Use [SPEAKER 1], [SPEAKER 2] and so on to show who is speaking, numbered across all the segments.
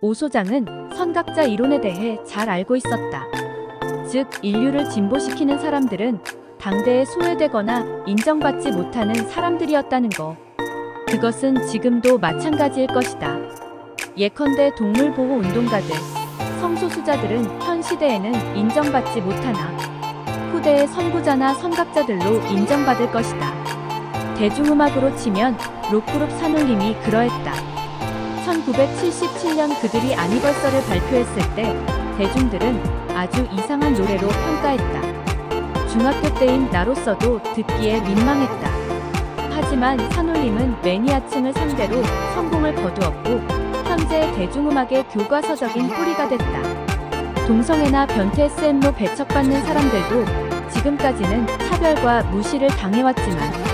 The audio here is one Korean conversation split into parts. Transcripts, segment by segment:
[SPEAKER 1] 오 소장은 선각자 이론에 대해 잘 알고 있었다. 즉, 인류를 진보시키는 사람들은 당대에 소외되거나 인정받지 못하는 사람들이었다는 거. 그것은 지금도 마찬가지일 것이다. 예컨대 동물보호운동가들, 성소수자들은 현 시대에는 인정받지 못하나 후대의 선구자나 선각자들로 인정받을 것이다. 대중음악으로 치면 록그룹 산울림이 그러했다. 1977년 그들이 아니벌서를 발표했을 때 대중들은 아주 이상한 노래로 평가했다. 중학교 때인 나로서도 듣기에 민망했다. 하지만 산울림은 매니아층을 상대로 성공을 거두었고 현재 대중음악의 교과서적인 뿌리가 됐다. 동성애나 변태 SM로 배척받는 사람들도 지금까지는 차별과 무시를 당해왔지만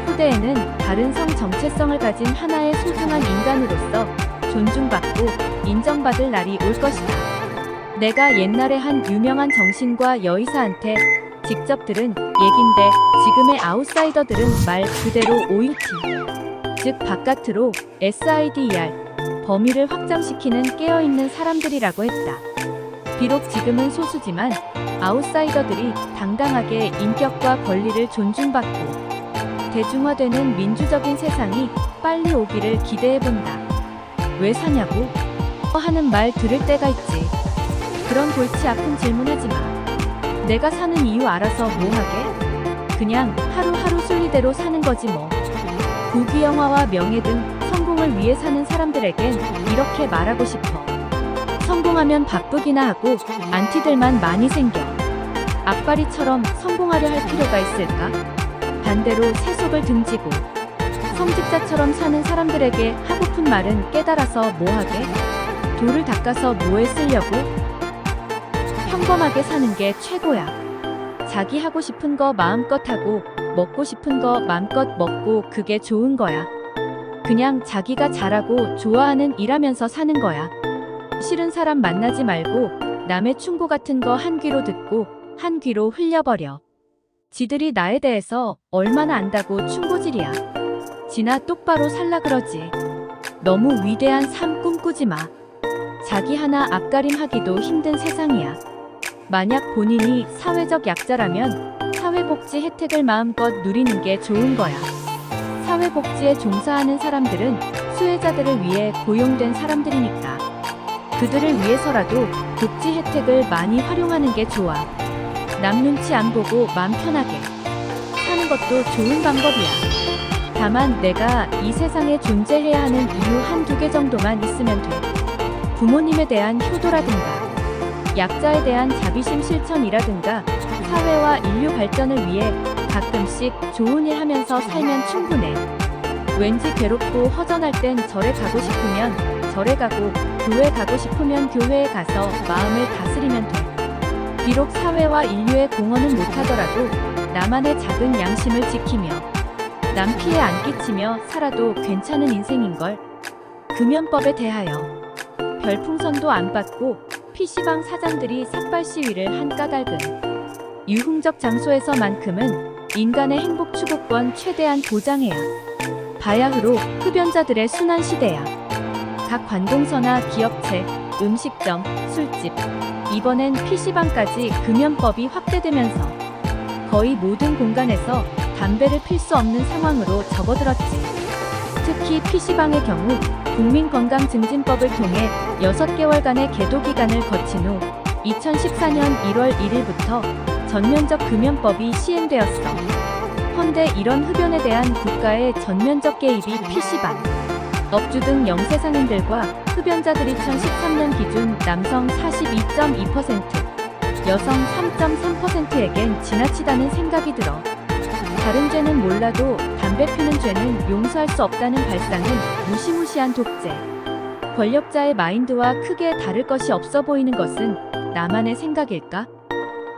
[SPEAKER 1] 후대에는 다른 성 정체성을 가진 하나의 소중한 인간으로서 존중받고 인정받을 날이 올 것이다. 내가 옛날에 한 유명한 정신과 여의사한테 직접 들은 얘긴데 지금의 아웃사이더들은 말 그대로 OUT, 즉 바깥으로 SIDER, 범위를 확장시키는 깨어있는 사람들이라고 했다. 비록 지금은 소수지만 아웃사이더들이 당당하게 인격과 권리를 존중받고 대중화되는 민주적인 세상이 빨리 오기를 기대해본다. 왜 사냐고? 하는 말 들을 때가 있지. 그런 골치 아픈 질문하지 마. 내가 사는 이유 알아서 뭐 하게? 그냥 하루하루 순리대로 사는 거지 뭐. 부귀영화와 명예 등 성공을 위해 사는 사람들에겐 이렇게 말하고 싶어. 성공하면 바쁘기나 하고 안티들만 많이 생겨. 앞발이처럼 성공하려 할 필요가 있을까? 반대로 세속을 등지고 성직자처럼 사는 사람들에게 하고픈 말은 깨달아서 뭐하게? 돌을 닦아서 뭐에 쓰려고? 평범하게 사는 게 최고야. 자기 하고 싶은 거 마음껏 하고 먹고 싶은 거 마음껏 먹고 그게 좋은 거야. 그냥 자기가 잘하고 좋아하는 일하면서 사는 거야. 싫은 사람 만나지 말고 남의 충고 같은 거 한 귀로 듣고 한 귀로 흘려버려. 지들이 나에 대해서 얼마나 안다고 충고질이야. 지나 똑바로 살라 그러지. 너무 위대한 삶 꿈꾸지 마. 자기 하나 앞가림하기도 힘든 세상이야. 만약 본인이 사회적 약자라면 사회복지 혜택을 마음껏 누리는 게 좋은 거야. 사회복지에 종사하는 사람들은 수혜자들을 위해 고용된 사람들이니까. 그들을 위해서라도 복지 혜택을 많이 활용하는 게 좋아. 남 눈치 안 보고 맘 편하게 사는 것도 좋은 방법이야. 다만 내가 이 세상에 존재해야 하는 이유 한두 개 정도만 있으면 돼. 부모님에 대한 효도라든가 약자에 대한 자비심 실천이라든가 사회와 인류 발전을 위해 가끔씩 좋은 일 하면서 살면 충분해. 왠지 괴롭고 허전할 땐 절에 가고 싶으면 절에 가고 교회 가고 싶으면 교회에 가서 마음을 다스리면 돼. 비록 사회와 인류에 공헌은 못하더라도 나만의 작은 양심을 지키며 남 피해 안 끼치며 살아도 괜찮은 인생인걸. 금연법에 대하여 별풍선도 안 받고 PC방 사장들이 삭발 시위를 한 까닭은 유흥적 장소에서만큼은 인간의 행복 추구권 최대한 보장해야 바야흐로 흡연자들의 순환 시대야. 각 관공서나 기업체, 음식점, 술집, 이번엔 PC방까지 금연법이 확대되면서 거의 모든 공간에서 담배를 필 수 없는 상황으로 접어들었지. 특히 PC방의 경우 국민건강증진법을 통해 6개월간의 계도 기간을 거친 후 2014년 1월 1일부터 전면적 금연법이 시행되었어. 헌데 이런 흡연에 대한 국가의 전면적 개입이 PC방, 업주 등 영세상인들과 흡연자들이 2013년 기준 남성 42.2%, 여성 3.3%에겐 지나치다는 생각이 들어. 다른 죄는 몰라도 담배 피는 죄는 용서할 수 없다는 발상은 무시무시한 독재. 권력자의 마인드와 크게 다를 것이 없어 보이는 것은 나만의 생각일까?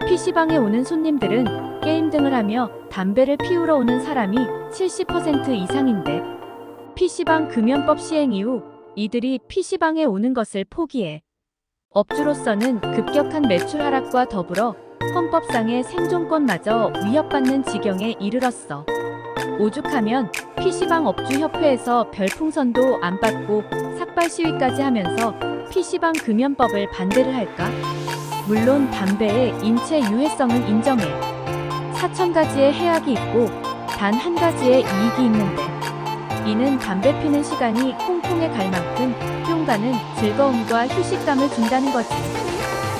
[SPEAKER 1] PC방에 오는 손님들은 게임 등을 하며 담배를 피우러 오는 사람이 70% 이상인데 PC방 금연법 시행 이후 이들이 PC방에 오는 것을 포기해. 업주로서는 급격한 매출 하락과 더불어 헌법상의 생존권마저 위협받는 지경에 이르렀어. 오죽하면 PC방 업주협회에서 별풍선도 안 받고 삭발 시위까지 하면서 PC방 금연법을 반대를 할까? 물론 담배의 인체 유해성은 인정해. 4,000가지의 해악이 있고 단 한 가지의 이익이 있는데, 이는 담배 피는 시간이 홍콩에 갈 만큼 뿅가는 즐거움과 휴식감을 준다는 거지.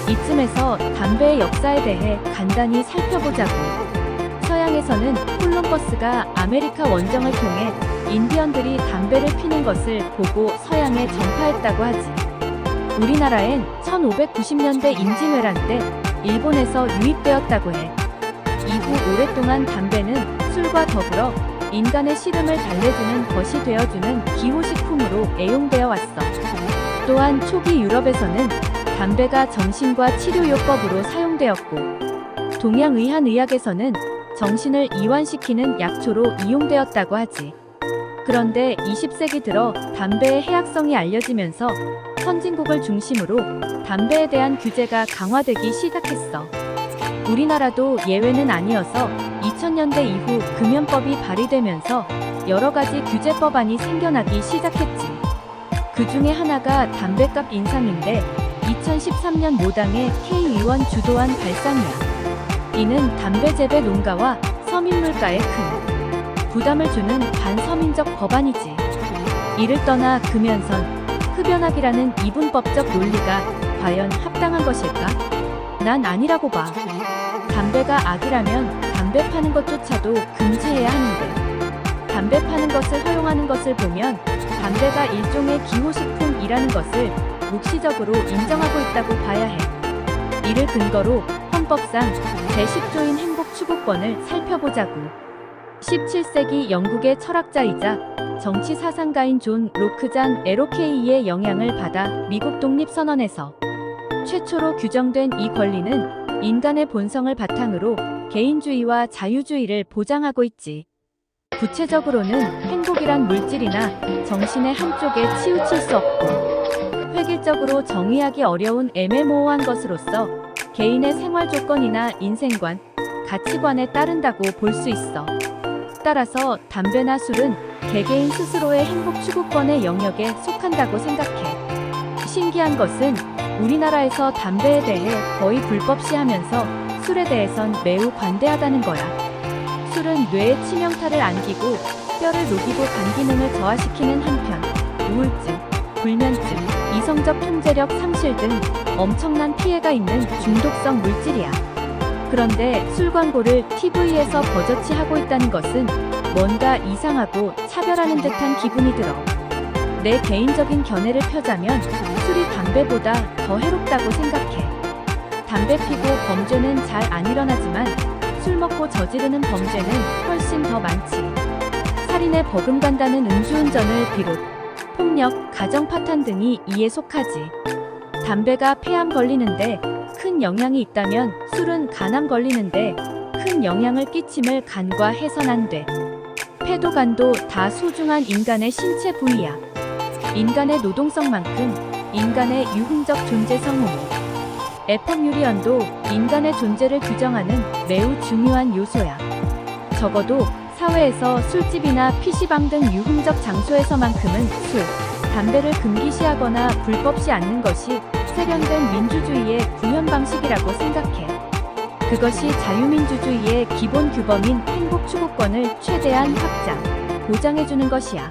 [SPEAKER 1] 이쯤에서 담배의 역사에 대해 간단히 살펴보자고. 서양에서는 콜럼버스가 아메리카 원정을 통해 인디언들이 담배를 피는 것을 보고 서양에 전파했다고 하지. 우리나라엔 1590년대 임진왜란 때 일본에서 유입되었다고 해. 이후 오랫동안 담배는 술과 더불어 인간의 시름을 달래주는 것이 되어주는 기호식품으로 애용되어 왔어. 또한 초기 유럽에서는 담배가 정신과 치료요법으로 사용되었고, 동양의한의학에서는 정신을 이완시키는 약초로 이용되었다고 하지. 그런데 20세기 들어 담배의 해악성이 알려지면서 선진국을 중심으로 담배에 대한 규제가 강화되기 시작했어. 우리나라도 예외는 아니어서 2000년대 이후 금연법이 발의되면서 여러 가지 규제 법안이 생겨나기 시작했지. 그 중에 하나가 담배값 인상인데 2013년 모당의 K의원 주도한 발상이야. 이는 담배 재배 농가와 서민 물가에 큰 부담을 주는 반서민적 법안이지. 이를 떠나 금연선, 흡연악이라는 이분법적 논리가 과연 합당한 것일까? 난 아니라고 봐. 담배가 악이라면 담배 파는 것조차도 금지해야 하는데, 담배 파는 것을 허용하는 것을 보면 담배가 일종의 기호식품이라는 것을 묵시적으로 인정하고 있다고 봐야 해. 이를 근거로 헌법상 제10조인 행복추구권을 살펴보자고. 17세기 영국의 철학자이자 정치 사상가인 존 로크잔 LOK의 영향을 받아 미국 독립선언에서 최초로 규정된 이 권리는 인간의 본성을 바탕으로 개인주의와 자유주의를 보장하고 있지. 구체적으로는 행복이란 물질이나 정신의 한쪽에 치우칠 수 없고, 획일적으로 정의하기 어려운 애매모호한 것으로서 개인의 생활 조건이나 인생관, 가치관에 따른다고 볼 수 있어. 따라서 담배나 술은 개개인 스스로의 행복 추구권의 영역에 속한다고 생각해. 신기한 것은 우리나라에서 담배에 대해 거의 불법시하면서 술에 대해선 매우 관대하다는 거야. 술은 뇌에 치명타를 안기고 뼈를 녹이고 간 기능을 저하시키는 한편 우울증, 불면증, 이성적 통제력 상실 등 엄청난 피해가 있는 중독성 물질이야. 그런데 술 광고를 TV에서 버젓이 하고 있다는 것은 뭔가 이상하고 차별하는 듯한 기분이 들어. 내 개인적인 견해를 펴자면 술이 담배보다 더 해롭다고 생각해. 담배 피고 범죄는 잘 안 일어나지만 술 먹고 저지르는 범죄는 훨씬 더 많지. 살인에 버금간다는 음주운전을 비롯 폭력, 가정 파탄 등이 이에 속하지. 담배가 폐암 걸리는데 큰 영향이 있다면 술은 간암 걸리는데 큰 영향을 끼침을 간과 해선 안 돼. 폐도 간도 다 소중한 인간의 신체 부위야. 인간의 노동성만큼 인간의 유흥적 존재성 호모. 에펌유리언도 인간의 존재를 규정하는 매우 중요한 요소야. 적어도 사회에서 술집이나 PC방 등 유흥적 장소에서만큼은 술, 담배를 금기시하거나 불법시 않는 것이 세련된 민주주의의 구현 방식이라고 생각해. 그것이 자유민주주의의 기본 규범인 행복 추구권을 최대한 확장, 보장해주는 것이야.